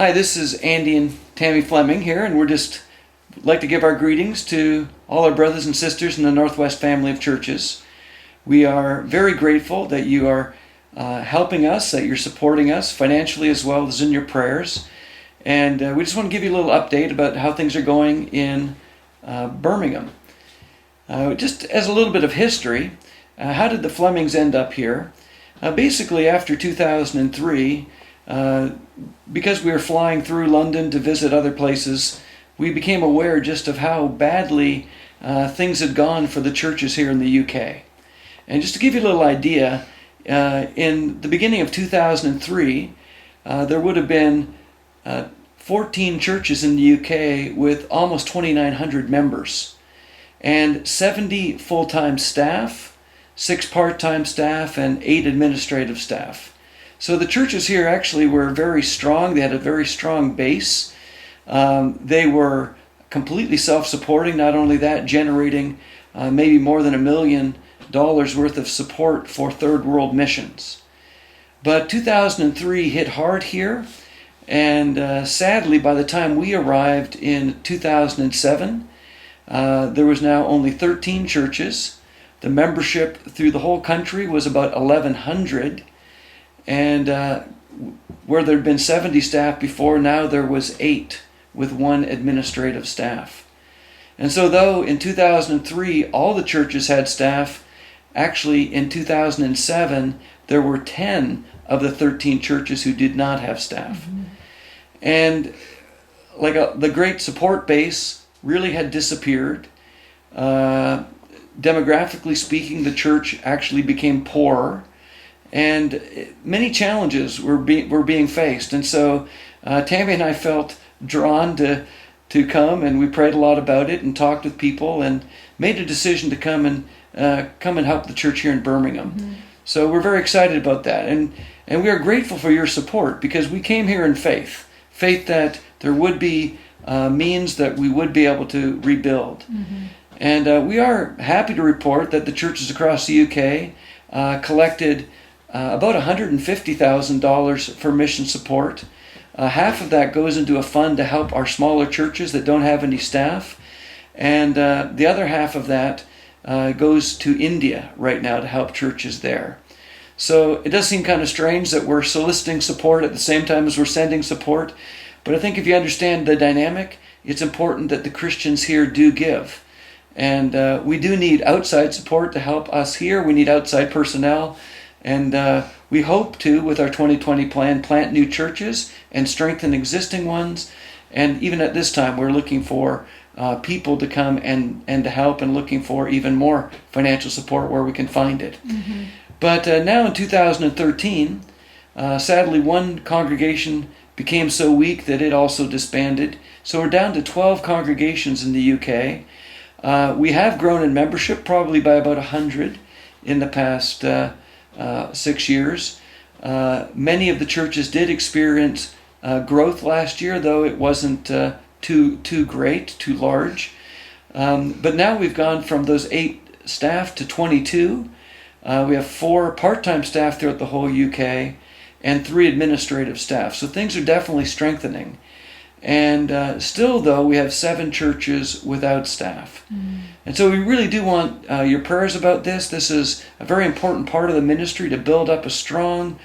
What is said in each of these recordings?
Hi, this is Andy and Tammy Fleming here, and we're just like to give our greetings to all our brothers and sisters in the Northwest family of churches. We are very grateful that you are helping us, that you're supporting us financially as well as in your prayers. And we just want to give you a little update about how things are going in Birmingham. Just as a little bit of history, how did the Flemings end up here? Basically, after 2003, because we were flying through London to visit other places, we became aware just of how badly things had gone for the churches here in the UK. And just to give you a little idea, in the beginning of 2003, there would have been 14 churches in the UK with almost 2,900 members, and 70 full-time staff, 6 part-time staff, and 8 administrative staff. So the churches here actually were very strong. They had a very strong base. They were completely self-supporting. Not only that, generating maybe more than $1 million worth of support for third world missions. But 2003 hit hard here, and sadly, by the time we arrived in 2007, there was now only 13 churches. The membership through the whole country was about 1,100. And where there had been 70 staff before, now there was 8 with 1 administrative staff. And so though in 2003 all the churches had staff, actually in 2007 there were 10 of the 13 churches who did not have staff. Mm-hmm. And the great support base really had disappeared. Demographically speaking, the church actually became poorer. And many challenges were being faced, and so Tammy and I felt drawn to come, and we prayed a lot about it and talked with people and made a decision to come and help the church here in Birmingham. Mm-hmm. So we're very excited about that, and we are grateful for your support, because we came here in faith that there would be means that we would be able to rebuild. Mm-hmm. And we are happy to report that the churches across the UK collected about $150,000 for mission support. Half of that goes into a fund to help our smaller churches that don't have any staff, and the other half of that goes to India right now to help churches there. So it does seem kind of strange that we're soliciting support at the same time as we're sending support, but I think if you understand the dynamic, it's important that the Christians here do give. And we do need outside support to help us here. We need outside personnel. And we hope to, with our 2020 plan, plant new churches and strengthen existing ones. And even at this time, we're looking for people to come and to help, and looking for even more financial support where we can find it. Mm-hmm. But now in 2013, sadly, one congregation became so weak that it also disbanded. So we're down to 12 congregations in the UK. We have grown in membership, probably by about 100 in the past 6 years. Many of the churches did experience growth last year, though it wasn't too great, too large. But now we've gone from those 8 staff to 22. We have 4 part-time staff throughout the whole UK and 3 administrative staff. So things are definitely strengthening. And still, though, we have 7 churches without staff. Mm. And so we really do want your prayers about this. This is a very important part of the ministry, to build up a strong,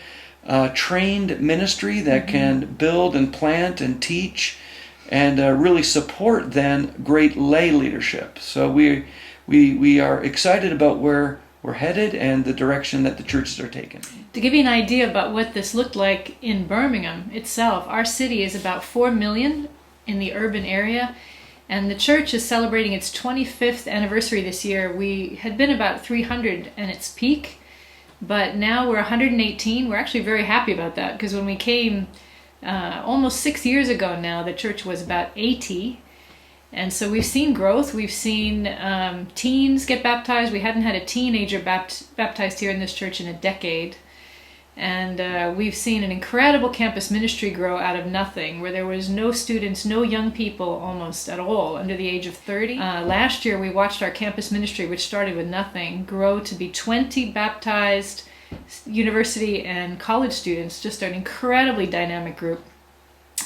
trained ministry that can build and plant and teach and really support then great lay leadership. So we are excited about where we're headed and the direction that the churches are taking. To give you an idea about what this looked like in Birmingham itself, our city is about 4 million in the urban area, and the church is celebrating its 25th anniversary this year. We had been about 300 at its peak, but now we're 118. We're actually very happy about that, because when we came almost 6 years ago now, the church was about 80. And so we've seen growth. We've seen teens get baptized. We hadn't had a teenager baptized here in this church in a decade. And we've seen an incredible campus ministry grow out of nothing, where there was no students, no young people almost at all under the age of 30. Last year we watched our campus ministry, which started with nothing, grow to be 20 baptized university and college students, just an incredibly dynamic group.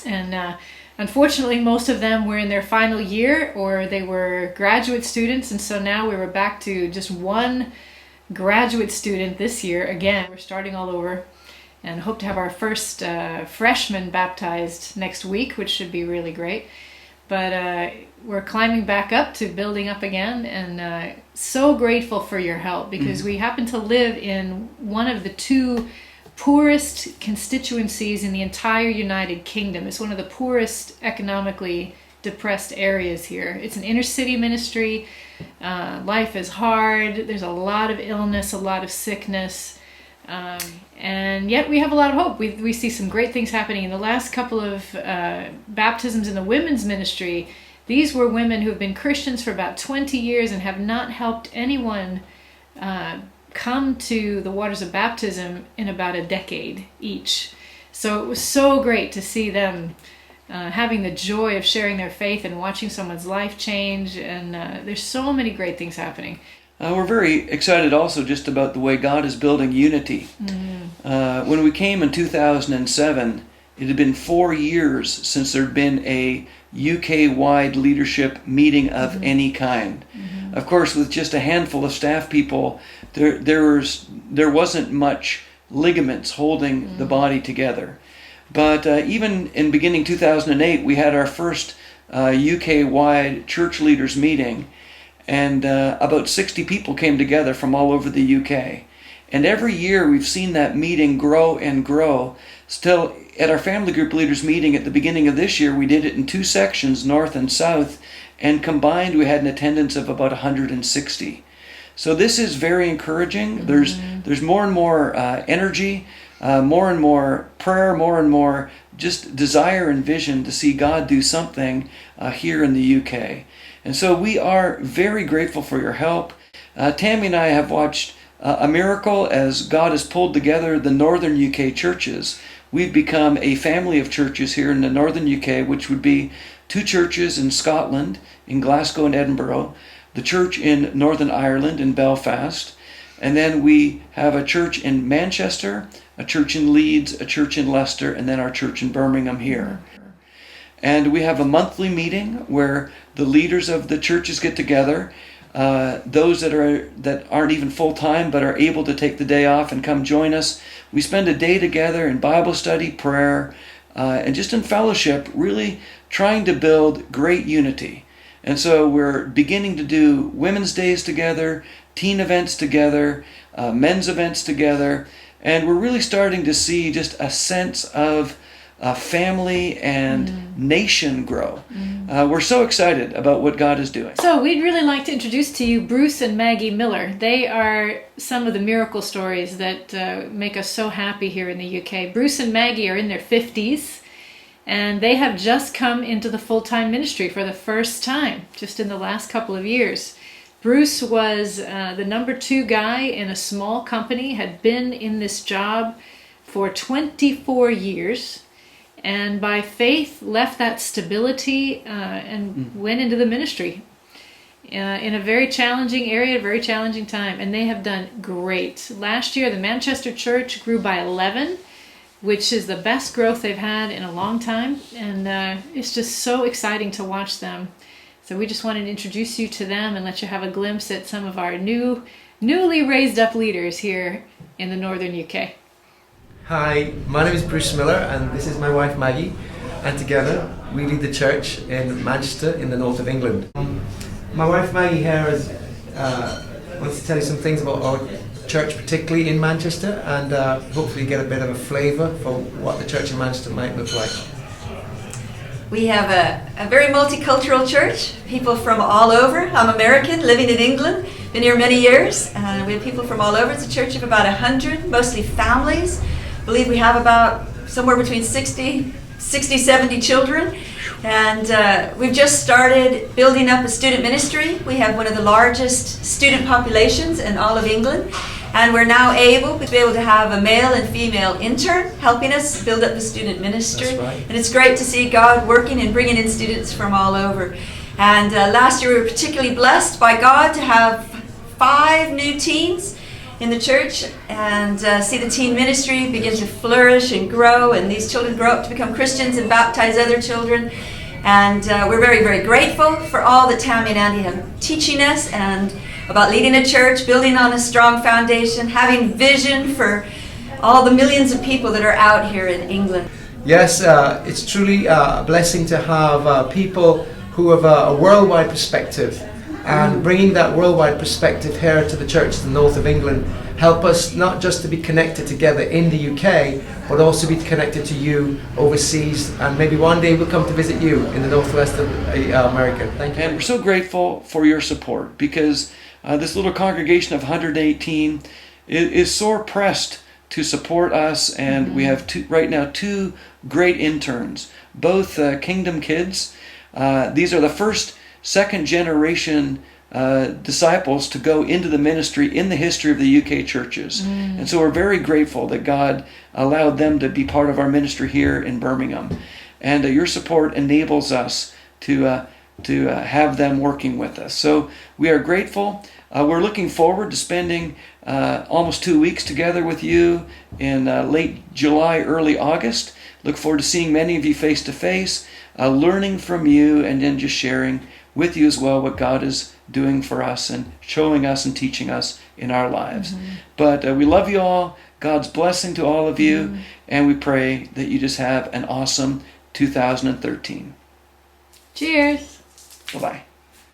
And unfortunately, most of them were in their final year or they were graduate students. And so now we were back to just one graduate student this year. Again, we're starting all over and hope to have our first freshman baptized next week, which should be really great. But we're climbing back up to building up again, and so grateful for your help, because we happen to live in one of the two poorest constituencies in the entire United Kingdom. It's one of the poorest economically depressed areas here. It's an inner city ministry. Life is hard. There's a lot of illness, a lot of sickness. And yet we have a lot of hope. We see some great things happening. In the last couple of baptisms in the women's ministry, these were women who have been Christians for about 20 years and have not helped anyone come to the waters of baptism in about a decade each. So it was so great to see them having the joy of sharing their faith and watching someone's life change. And there's so many great things happening. We're very excited also just about the way God is building unity. When we came in 2007, it had been 4 years since there had been a UK-wide leadership meeting of any kind. Of course, with just a handful of staff people, there wasn't much ligaments holding the body together. But even in beginning 2008, we had our first UK-wide church leaders meeting, and about 60 people came together from all over the UK. And every year we've seen that meeting grow and grow. Still, at our family group leaders meeting at the beginning of this year, we did it in 2 sections, north and south, and combined we had an attendance of about 160. So this is very encouraging. There's more and more energy, more and more prayer, more and more just desire and vision to see God do something here in the UK. And so we are very grateful for your help. Tammy and I have watched a miracle as God has pulled together the northern UK churches. We've become a family of churches here in the northern UK, which would be 2 churches in Scotland, in Glasgow and Edinburgh, the church in Northern Ireland in Belfast, and then we have a church in Manchester, a church in Leeds, a church in Leicester, and then our church in Birmingham here. And we have a monthly meeting where the leaders of the churches get together, those that aren't even full-time but are able to take the day off and come join us. We spend a day together in Bible study, prayer, and just in fellowship, really trying to build great unity. And so we're beginning to do women's days together, teen events together, men's events together, and we're really starting to see just a sense of family and nation grow. We're so excited about what God is doing. So we'd really like to introduce to you Bruce and Maggie Miller. They are some of the miracle stories that make us so happy here in the UK. Bruce and Maggie are in their 50s, and they have just come into the full-time ministry for the first time, just in the last couple of years. Bruce was the number 2 guy in a small company, had been in this job for 24 years, and by faith left that stability and went into the ministry in a very challenging area, a very challenging time, and they have done great. Last year, the Manchester church grew by 11, which is the best growth they've had in a long time, and it's just so exciting to watch them. So we just wanted to introduce you to them and let you have a glimpse at some of our newly raised up leaders here in the northern UK. Hi, my name is Bruce Miller and this is my wife Maggie, and together we lead the church in Manchester in the north of England. My wife Maggie here wants to tell you some things about our church, particularly in Manchester, and hopefully get a bit of a flavour for what the church in Manchester might look like. We have a very multicultural church, people from all over. I'm American, living in England, been here many years. We have people from all over. It's a church of about 100, mostly families. I believe we have about somewhere between 60, 70 children. And we've just started building up a student ministry. We have one of the largest student populations in all of England. And we're now able to have a male and female intern helping us build up the student ministry. That's right. And it's great to see God working and bringing in students from all over. And last year we were particularly blessed by God to have 5 new teens. in the church and see the teen ministry begin to flourish and grow, and these children grow up to become Christians and baptize other children. And we're very, very grateful for all that Tammy and Andy have teaching us and about leading a church, building on a strong foundation, having vision for all the millions of people that are out here in England. Yes, it's truly a blessing to have people who have a worldwide perspective, and bringing that worldwide perspective here to the church in the north of England help us not just to be connected together in the UK, but also be connected to you overseas, and maybe one day we'll come to visit you in the northwest of America. Thank you. And we're so grateful for your support, because this little congregation of 118 is sore pressed to support us, and we have right now two great interns, both Kingdom kids. These are the first, second generation disciples to go into the ministry in the history of the UK churches. And so we're very grateful that God allowed them to be part of our ministry here in Birmingham. And your support enables us to have them working with us. So we are grateful. We're looking forward to spending almost 2 weeks together with you in late July, early August. Look forward to seeing many of you face to face, learning from you, and then just sharing with you as well what God is doing for us and showing us and teaching us in our lives. But we love you all. God's blessing to all of you, and we pray that you just have an awesome 2013. Cheers. Bye-bye.